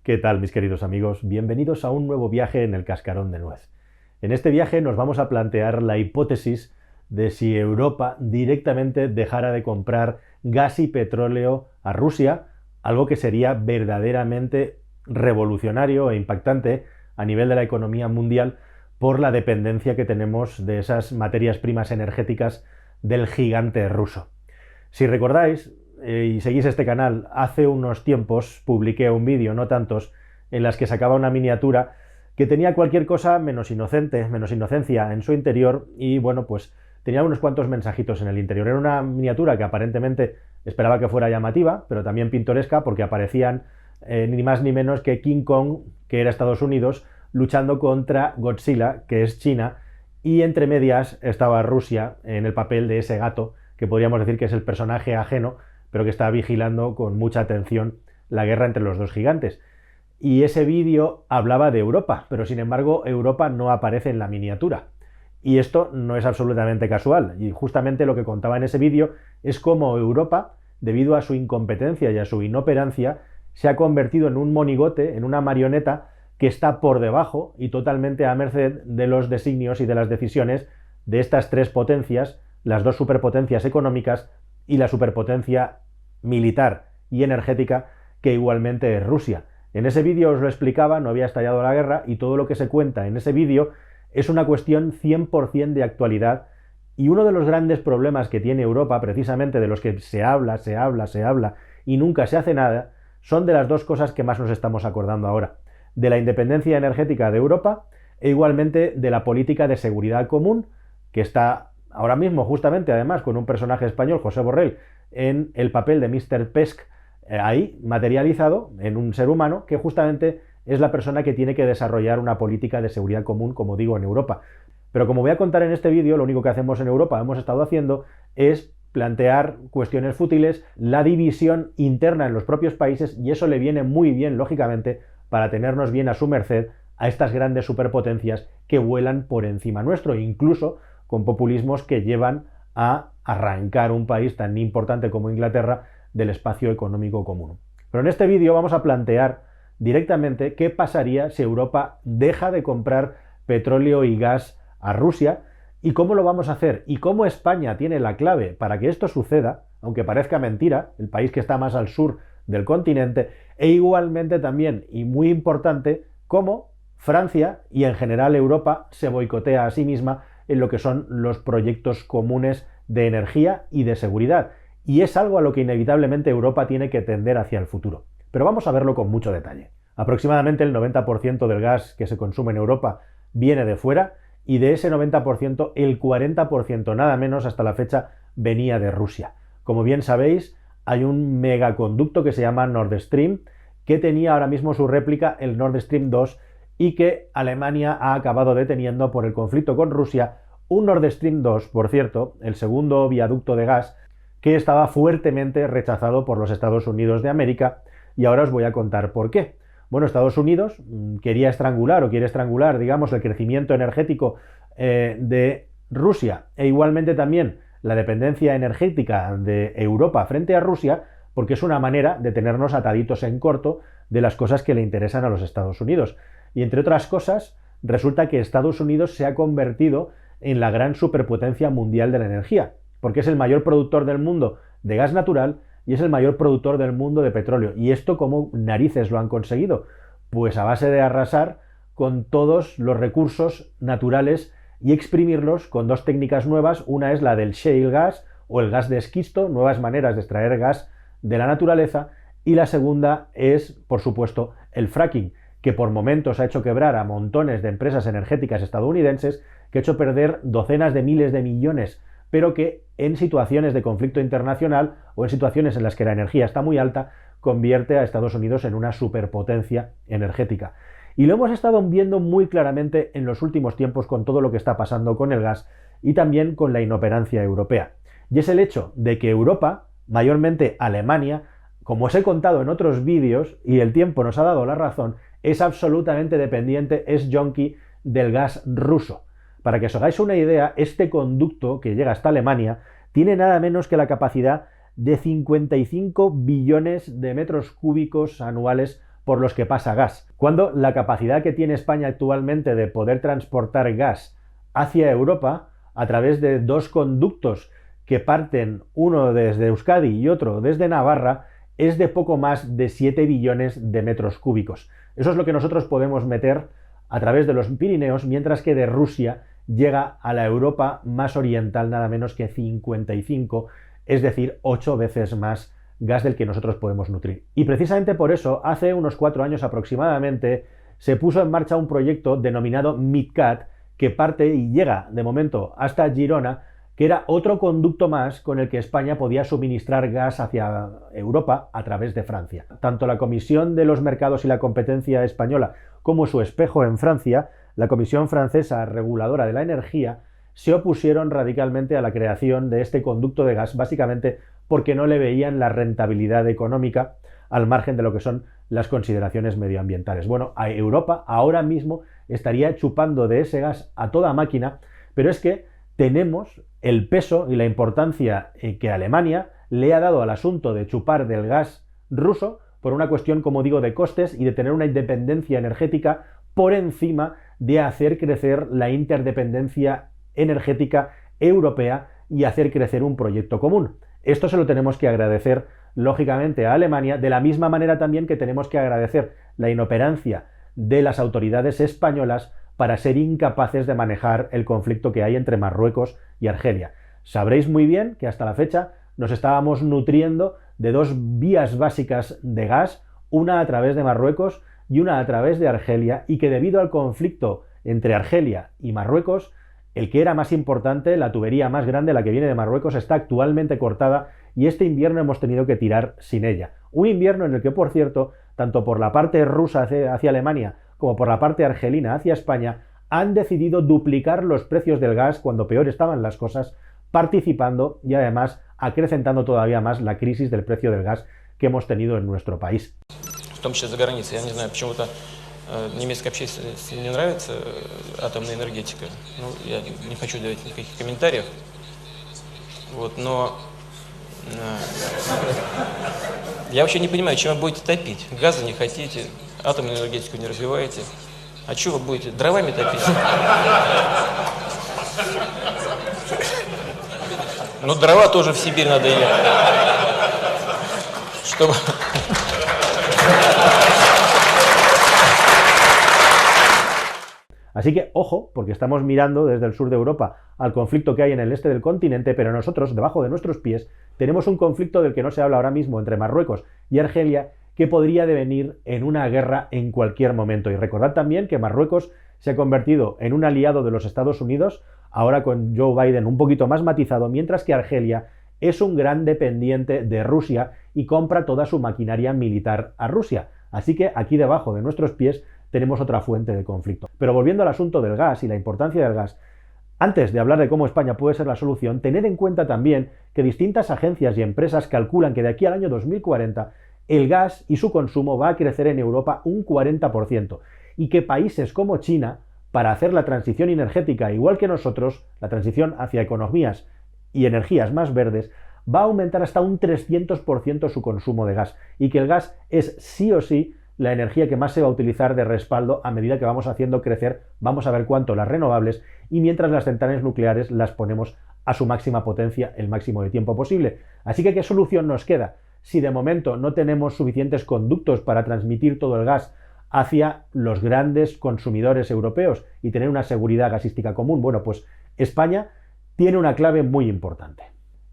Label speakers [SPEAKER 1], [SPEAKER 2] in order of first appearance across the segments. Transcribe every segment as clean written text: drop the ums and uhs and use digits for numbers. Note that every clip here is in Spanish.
[SPEAKER 1] ¿Qué tal, mis queridos amigos? Bienvenidos a un nuevo viaje en el Cascarón de Nuez. En este viaje nos vamos a plantear la hipótesis de si Europa directamente dejara de comprar gas y petróleo a Rusia, algo que sería verdaderamente revolucionario e impactante a nivel de la economía mundial por la dependencia que tenemos de esas materias primas energéticas del gigante ruso. Si recordáis y seguís este canal, hace unos tiempos publiqué un vídeo, no tantos, en las que sacaba una miniatura que tenía cualquier cosa menos inocente, menos inocencia en su interior y bueno, pues tenía unos cuantos mensajitos en el interior. Era una miniatura que aparentemente esperaba que fuera llamativa, pero también pintoresca porque aparecían ni más ni menos que King Kong, que era Estados Unidos, luchando contra Godzilla, que es China, y entre medias estaba Rusia en el papel de ese gato que podríamos decir que es el personaje ajeno, pero que está vigilando con mucha atención la guerra entre los dos gigantes. Y ese vídeo hablaba de Europa, pero sin embargo Europa no aparece en la miniatura. Y esto no es absolutamente casual. Y justamente lo que contaba en ese vídeo es cómo Europa, debido a su incompetencia y a su inoperancia, se ha convertido en un monigote, en una marioneta que está por debajo y totalmente a merced de los designios y de las decisiones de estas tres potencias, las dos superpotencias económicas y la superpotencia militar y energética que igualmente es Rusia. En ese vídeo os lo explicaba, no había estallado la guerra y todo lo que se cuenta en ese vídeo es una cuestión 100% de actualidad y uno de los grandes problemas que tiene Europa, precisamente de los que se habla y nunca se hace nada, son de las dos cosas que más nos estamos acordando ahora. De la independencia energética de Europa e igualmente de la política de seguridad común que está ahora mismo justamente además con un personaje español, José Borrell, en el papel de Mr. Pesk, ahí materializado en un ser humano que justamente es la persona que tiene que desarrollar una política de seguridad común, como digo, en Europa. Pero como voy a contar en este vídeo, lo único que hacemos en Europa, hemos estado haciendo, es plantear cuestiones fútiles, la división interna en los propios países, y eso le viene muy bien, lógicamente, para tenernos bien a su merced a estas grandes superpotencias que vuelan por encima nuestro, incluso con populismos que llevan a arrancar un país tan importante como Inglaterra del espacio económico común. Pero en este vídeo vamos a plantear directamente qué pasaría si Europa deja de comprar petróleo y gas a Rusia y cómo lo vamos a hacer y cómo España tiene la clave para que esto suceda, aunque parezca mentira, el país que está más al sur del continente, e igualmente también, y muy importante, cómo Francia y en general Europa se boicotea a sí misma en lo que son los proyectos comunes de energía y de seguridad. Y es algo a lo que inevitablemente Europa tiene que tender hacia el futuro. Pero vamos a verlo con mucho detalle. Aproximadamente el 90% del gas que se consume en Europa viene de fuera y de ese 90% el 40% nada menos hasta la fecha venía de Rusia. Como bien sabéis, hay un megaconducto que se llama Nord Stream que tenía ahora mismo su réplica el Nord Stream 2 y que Alemania ha acabado deteniendo por el conflicto con Rusia, un Nord Stream 2, por cierto, el segundo viaducto de gas, que estaba fuertemente rechazado por los Estados Unidos de América, y ahora os voy a contar por qué. Bueno, Estados Unidos quería estrangular o quiere estrangular, digamos, el crecimiento energético de Rusia e igualmente también la dependencia energética de Europa frente a Rusia, porque es una manera de tenernos ataditos en corto de las cosas que le interesan a los Estados Unidos. Y entre otras cosas, resulta que Estados Unidos se ha convertido en la gran superpotencia mundial de la energía, porque es el mayor productor del mundo de gas natural y es el mayor productor del mundo de petróleo. ¿Y esto cómo narices lo han conseguido? Pues a base de arrasar con todos los recursos naturales y exprimirlos con dos técnicas nuevas. Una es la del shale gas o el gas de esquisto, nuevas maneras de extraer gas de la naturaleza, y la segunda es, por supuesto, el fracking, que por momentos ha hecho quebrar a montones de empresas energéticas estadounidenses, que ha hecho perder docenas de miles de millones, pero que en situaciones de conflicto internacional o en situaciones en las que la energía está muy alta, convierte a Estados Unidos en una superpotencia energética. Y lo hemos estado viendo muy claramente en los últimos tiempos con todo lo que está pasando con el gas y también con la inoperancia europea. Y es el hecho de que Europa, mayormente Alemania, como os he contado en otros vídeos, y el tiempo nos ha dado la razón, es absolutamente dependiente, es yonki del gas ruso. Para que os hagáis una idea, este conducto que llega hasta Alemania tiene nada menos que la capacidad de 55 billones de metros cúbicos anuales por los que pasa gas. Cuando la capacidad que tiene España actualmente de poder transportar gas hacia Europa a través de dos conductos que parten uno desde Euskadi y otro desde Navarra es de poco más de 7 billones de metros cúbicos. Eso es lo que nosotros podemos meter a través de los Pirineos, mientras que de Rusia llega a la Europa más oriental nada menos que 55, es decir, 8 veces más gas del que nosotros podemos nutrir. Y precisamente por eso, hace unos 4 años aproximadamente, se puso en marcha un proyecto denominado MidCat, que parte y llega de momento hasta Girona, que era otro conducto más con el que España podía suministrar gas hacia Europa a través de Francia. Tanto la Comisión de los Mercados y la Competencia española como su espejo en Francia, la Comisión Francesa Reguladora de la Energía, se opusieron radicalmente a la creación de este conducto de gas, básicamente porque no le veían la rentabilidad económica al margen de lo que son las consideraciones medioambientales. Bueno, a Europa ahora mismo estaría chupando de ese gas a toda máquina, pero es que tenemos el peso y la importancia que Alemania le ha dado al asunto de chupar del gas ruso por una cuestión, como digo, de costes y de tener una independencia energética por encima de hacer crecer la interdependencia energética europea y hacer crecer un proyecto común. Esto se lo tenemos que agradecer, lógicamente, a Alemania, de la misma manera también que tenemos que agradecer la inoperancia de las autoridades españolas para ser incapaces de manejar el conflicto que hay entre Marruecos y Argelia. Sabréis muy bien que hasta la fecha nos estábamos nutriendo de dos vías básicas de gas, una a través de Marruecos y una a través de Argelia, y que debido al conflicto entre Argelia y Marruecos, el que era más importante, la tubería más grande, la que viene de Marruecos, está actualmente cortada y este invierno hemos tenido que tirar sin ella. Un invierno en el que, por cierto, tanto por la parte rusa hacia Alemania como por la parte argelina hacia España, han decidido duplicar los precios del gas cuando peor estaban las cosas, participando y además acrecentando todavía más la crisis del precio del gas que hemos tenido en nuestro país.
[SPEAKER 2] Немецкой общественности не нравится атомная энергетика. Ну, я не хочу давать никаких комментариев. Вот, но я вообще не понимаю, чем вы будете топить. Газа не хотите, атомную энергетику не развиваете. А что вы будете? Дровами топить? Ну, дрова тоже в Сибирь надо ехать. Чтобы...
[SPEAKER 1] Así que, ojo, porque estamos mirando desde el sur de Europa al conflicto que hay en el este del continente, pero nosotros, debajo de nuestros pies, tenemos un conflicto del que no se habla ahora mismo entre Marruecos y Argelia, que podría devenir en una guerra en cualquier momento. Y recordad también que Marruecos se ha convertido en un aliado de los Estados Unidos, ahora con Joe Biden un poquito más matizado, mientras que Argelia es un gran dependiente de Rusia y compra toda su maquinaria militar a Rusia. Así que aquí debajo de nuestros pies tenemos otra fuente de conflicto. Pero volviendo al asunto del gas y la importancia del gas, antes de hablar de cómo España puede ser la solución, tened en cuenta también que distintas agencias y empresas calculan que de aquí al año 2040 el gas y su consumo va a crecer en Europa un 40% y que países como China, para hacer la transición energética igual que nosotros, la transición hacia economías y energías más verdes, va a aumentar hasta un 300% su consumo de gas y que el gas es sí o sí la energía que más se va a utilizar de respaldo a medida que vamos haciendo crecer, vamos a ver cuánto las renovables, y mientras las centrales nucleares las ponemos a su máxima potencia el máximo de tiempo posible. Así que, ¿qué solución nos queda? Si de momento no tenemos suficientes conductos para transmitir todo el gas hacia los grandes consumidores europeos y tener una seguridad gasística común, bueno, pues España tiene una clave muy importante.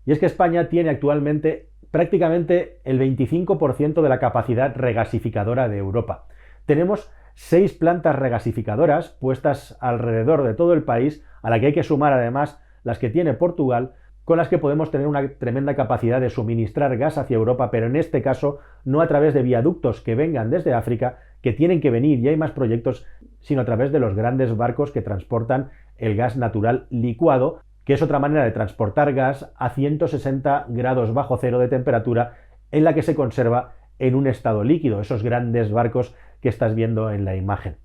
[SPEAKER 1] Y es que España tiene actualmente prácticamente el 25% de la capacidad regasificadora de Europa. Tenemos 6 plantas regasificadoras puestas alrededor de todo el país, a la que hay que sumar además las que tiene Portugal, con las que podemos tener una tremenda capacidad de suministrar gas hacia Europa, pero en este caso no a través de viaductos que vengan desde África, que tienen que venir, y hay más proyectos, sino a través de los grandes barcos que transportan el gas natural licuado, que es otra manera de transportar gas a 160 grados bajo cero de temperatura, en la que se conserva en un estado líquido, esos grandes barcos que estás viendo en la imagen.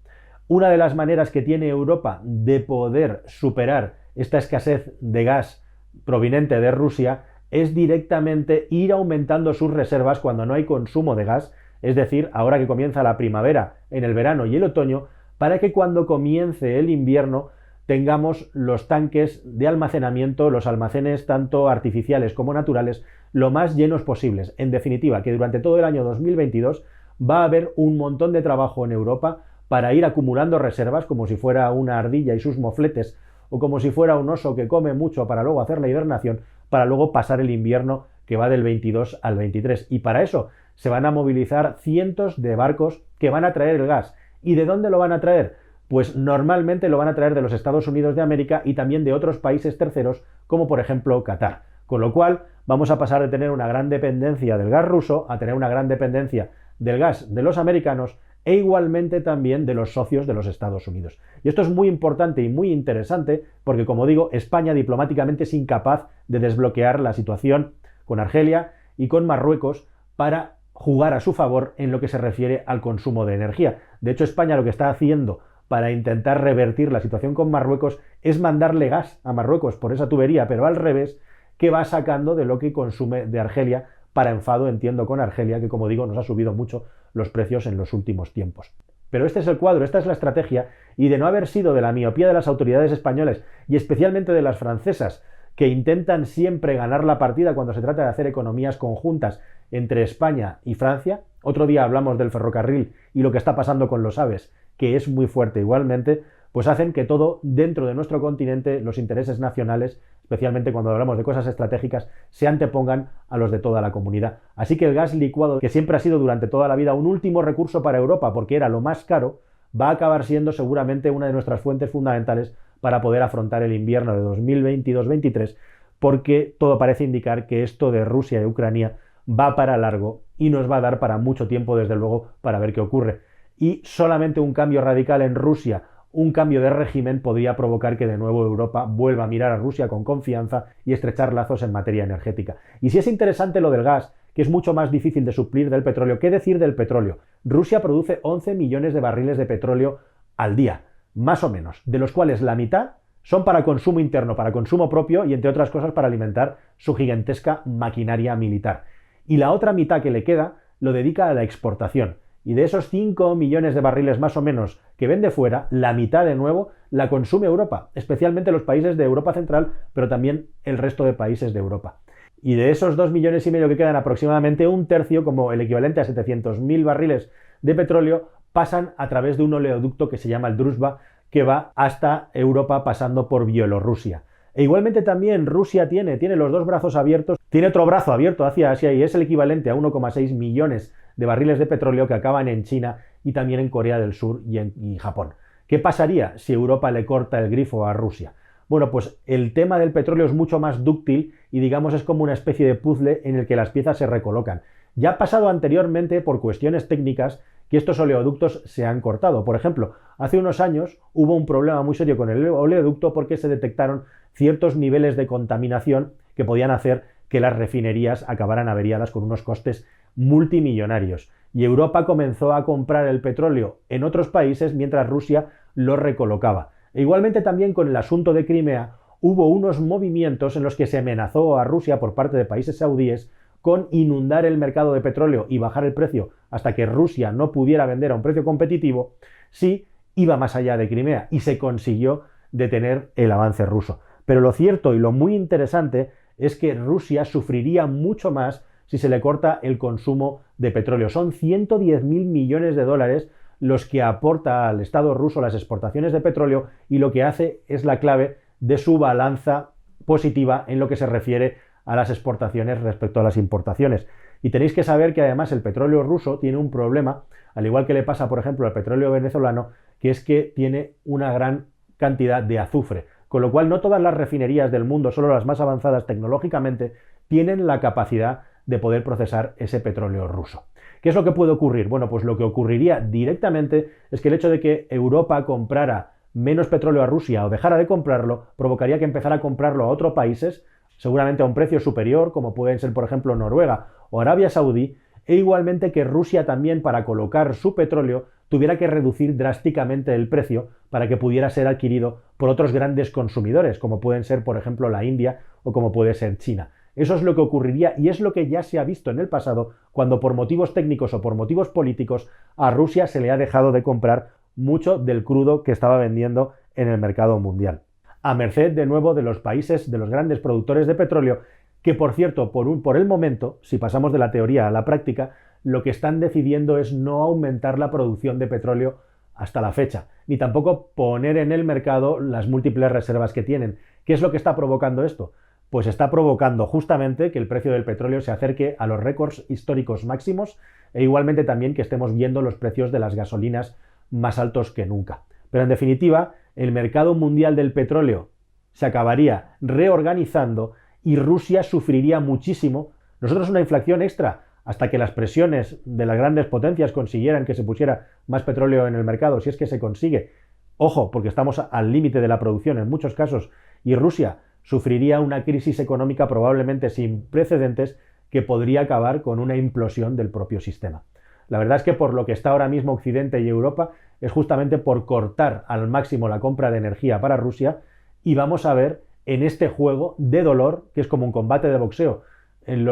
[SPEAKER 1] Una de las maneras que tiene Europa de poder superar esta escasez de gas proveniente de Rusia es directamente ir aumentando sus reservas cuando no hay consumo de gas, es decir, ahora que comienza la primavera, en el verano y el otoño, para que cuando comience el invierno tengamos los tanques de almacenamiento, los almacenes tanto artificiales como naturales, lo más llenos posibles. En definitiva, que durante todo el año 2022 va a haber un montón de trabajo en Europa para ir acumulando reservas como si fuera una ardilla y sus mofletes o como si fuera un oso que come mucho para luego hacer la hibernación, para luego pasar el invierno que va del 22 al 23. Y para eso se van a movilizar cientos de barcos que van a traer el gas. ¿Y de dónde lo van a traer? Pues normalmente lo van a traer de los Estados Unidos de América y también de otros países terceros, como por ejemplo Qatar. Con lo cual vamos a pasar de tener una gran dependencia del gas ruso a tener una gran dependencia del gas de los americanos e igualmente también de los socios de los Estados Unidos. Y esto es muy importante y muy interesante porque, como digo, España diplomáticamente es incapaz de desbloquear la situación con Argelia y con Marruecos para jugar a su favor en lo que se refiere al consumo de energía. De hecho, España lo que está haciendo para intentar revertir la situación con Marruecos es mandarle gas a Marruecos por esa tubería, pero al revés, que va sacando de lo que consume de Argelia, para enfado, entiendo, con Argelia, que como digo, nos ha subido mucho los precios en los últimos tiempos. Pero este es el cuadro, esta es la estrategia, y de no haber sido de la miopía de las autoridades españolas, y especialmente de las francesas, que intentan siempre ganar la partida cuando se trata de hacer economías conjuntas entre España y Francia. Otro día hablamos del ferrocarril y lo que está pasando con los AVEs, que es muy fuerte igualmente, pues hacen que todo dentro de nuestro continente, los intereses nacionales, especialmente cuando hablamos de cosas estratégicas, se antepongan a los de toda la comunidad. Así que el gas licuado, que siempre ha sido durante toda la vida un último recurso para Europa porque era lo más caro, va a acabar siendo seguramente una de nuestras fuentes fundamentales para poder afrontar el invierno de 2022-23, porque todo parece indicar que esto de Rusia y Ucrania va para largo y nos va a dar para mucho tiempo, desde luego, para ver qué ocurre. Y solamente un cambio radical en Rusia, un cambio de régimen, podría provocar que de nuevo Europa vuelva a mirar a Rusia con confianza y estrechar lazos en materia energética. Y si es interesante lo del gas, que es mucho más difícil de suplir del petróleo, ¿qué decir del petróleo? Rusia produce 11 millones de barriles de petróleo al día, más o menos, de los cuales la mitad son para consumo interno, para consumo propio y, entre otras cosas, para alimentar su gigantesca maquinaria militar. Y la otra mitad que le queda lo dedica a la exportación. Y de esos 5 millones de barriles más o menos que vende fuera, la mitad de nuevo la consume Europa, especialmente los países de Europa Central, pero también el resto de países de Europa. Y de esos 2,5 millones que quedan, aproximadamente un tercio, como el equivalente a 700.000 barriles de petróleo, pasan a través de un oleoducto que se llama el Druzhba, que va hasta Europa pasando por Bielorrusia. E igualmente también Rusia tiene los dos brazos abiertos, tiene otro brazo abierto hacia Asia y es el equivalente a 1,6 millones de barriles de petróleo que acaban en China y también en Corea del Sur y Japón. ¿Qué pasaría si Europa le corta el grifo a Rusia? Bueno, pues el tema del petróleo es mucho más dúctil y digamos es como una especie de puzzle en el que las piezas se recolocan. Ya ha pasado anteriormente por cuestiones técnicas que estos oleoductos se han cortado. Por ejemplo, hace unos años hubo un problema muy serio con el oleoducto porque se detectaron ciertos niveles de contaminación que podían hacer que las refinerías acabaran averiadas con unos costes multimillonarios. Y Europa comenzó a comprar el petróleo en otros países mientras Rusia lo recolocaba. E igualmente también con el asunto de Crimea hubo unos movimientos en los que se amenazó a Rusia por parte de países saudíes con inundar el mercado de petróleo y bajar el precio hasta que Rusia no pudiera vender a un precio competitivo si iba más allá de Crimea, y se consiguió detener el avance ruso. Pero lo cierto y lo muy interesante es que Rusia sufriría mucho más si se le corta el consumo de petróleo. Son 110.000 millones de dólares los que aporta al Estado ruso las exportaciones de petróleo y lo que hace es la clave de su balanza positiva en lo que se refiere a las exportaciones respecto a las importaciones. Y tenéis que saber que además el petróleo ruso tiene un problema, al igual que le pasa, por ejemplo, al petróleo venezolano, que es que tiene una gran cantidad de azufre, con lo cual no todas las refinerías del mundo, solo las más avanzadas tecnológicamente, tienen la capacidad de poder procesar ese petróleo ruso. ¿Qué es lo que puede ocurrir? Bueno, pues lo que ocurriría directamente es que el hecho de que Europa comprara menos petróleo a Rusia o dejara de comprarlo, provocaría que empezara a comprarlo a otros países, seguramente a un precio superior, como pueden ser, por ejemplo, Noruega o Arabia Saudí, e igualmente que Rusia también, para colocar su petróleo, tuviera que reducir drásticamente el precio para que pudiera ser adquirido por otros grandes consumidores, como pueden ser, por ejemplo, la India o como puede ser China. Eso es lo que ocurriría y es lo que ya se ha visto en el pasado cuando por motivos técnicos o por motivos políticos a Rusia se le ha dejado de comprar mucho del crudo que estaba vendiendo en el mercado mundial. A merced de nuevo de los países, de los grandes productores de petróleo, que por cierto, por el momento, si pasamos de la teoría a la práctica, lo que están decidiendo es no aumentar la producción de petróleo hasta la fecha, ni tampoco poner en el mercado las múltiples reservas que tienen. ¿Qué es lo que está provocando esto? Pues está provocando justamente que el precio del petróleo se acerque a los récords históricos máximos e igualmente también que estemos viendo los precios de las gasolinas más altos que nunca. Pero en definitiva, el mercado mundial del petróleo se acabaría reorganizando y Rusia sufriría muchísimo. Nosotros una inflación extra hasta que las presiones de las grandes potencias consiguieran que se pusiera más petróleo en el mercado, si es que se consigue. Ojo, porque estamos al límite de la producción en muchos casos y Rusia sufriría una crisis económica probablemente sin precedentes que podría acabar con una implosión del propio sistema. La verdad es que por lo que está ahora mismo Occidente y Europa es justamente por cortar al máximo la compra de energía para Rusia y vamos a ver en este juego de dolor, que es como un combate de boxeo, en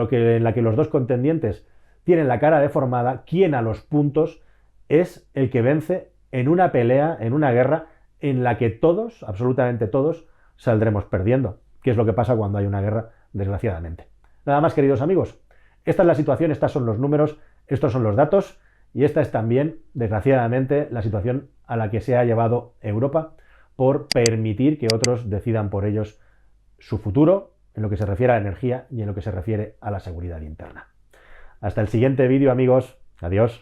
[SPEAKER 1] la que los dos contendientes tienen la cara deformada, quién a los puntos es el que vence en una pelea, en una guerra en la que todos, absolutamente todos, saldremos perdiendo, que es lo que pasa cuando hay una guerra, desgraciadamente. Nada más, queridos amigos, esta es la situación, estos son los números, estos son los datos y esta es también, desgraciadamente, la situación a la que se ha llevado Europa por permitir que otros decidan por ellos su futuro en lo que se refiere a la energía y en lo que se refiere a la seguridad interna. Hasta el siguiente vídeo, amigos. Adiós.